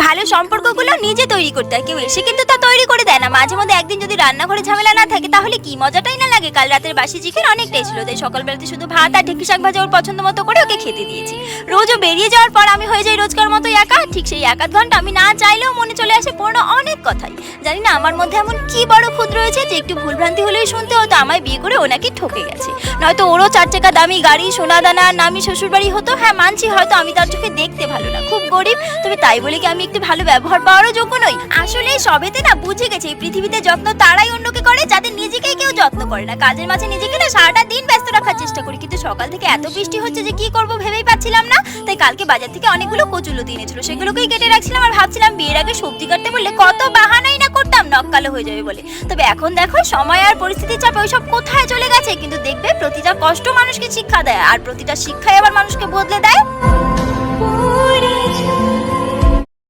ভালো সম্পর্কগুলো নিজে তৈরি করতে হয়, কেউ এসে কিন্তু তা তৈরি করে দেয় না। মাঝে মধ্যে একদিন যদি রান্নাঘরে ঝামেলা না থাকে তাহলে কি মজাটাই না লাগে। কাল রাতের বাসি চিকেন অনেকটাই ছিল, তাই সকালবেলাতে শুধু ভাত আর ঢেঁকি শাক ভাজা ওর পছন্দ মতো করে ওকে খেতে দিয়েছি। রোজও বেরিয়ে যাওয়ার পর আমি হয়ে যাই রোজকার মতো একা। ঠিক সেই 1-8 ঘন্টা আমি না চাইলেও মনে চলে আসে পুরনো অনেক কথাই। জানি না আমার মধ্যে এমন কি বড় খুঁত রয়েছে যে একটু ভুলভ্রান্তি হলেই শুনতে হতো আমায় বিয়ে করে ও নাকি ঠকে গেছে, নয়তো ওরও 4 চাকা দামি গাড়ি, সোনা দানা, নামি শ্বশুরবাড়ি হতো। হ্যাঁ মানছি হয়তো আমি তার চোখে দেখতে ভালো না, খুব গরিব, তবে তাই বলে কি আমি একটু ভালো ব্যবহার পাওয়ারও যোগ্য নই? আসলে সবেতে না বুঝে গেছে এই পৃথিবীতে যত্ন তারাই অন্যকে করে যাদের নিজেকেই কেউ যত্ন করে না। কাজের মাঝে নিজেকে না সারাটা দিন ব্যস্ত রাখার চেষ্টা করি, কিন্তু সকাল থেকে এত বৃষ্টি হচ্ছে যে কি করব ভেবেই পাচ্ছিলাম না। তাই কালকে বাজার থেকে অনেকগুলো কচুলতি এনেছিল, সেগুলোকেই কেটে রাখছিলাম আর ভাবছিলাম বিয়ের আগে সবজি কাটতে বললে কত বাহানাই না করতাম নখ কালো হয়ে যাবে বলে। তবে এখন দেখো সময় আর পরিস্থিতির চাপে ওইসব কোথায় চলে গেছে। কিন্তু দেখবে প্রতিটা কষ্ট মানুষকে শিক্ষা দেয়, আর প্রতিটা শিক্ষাই আবার মানুষকে বদলে দেয়।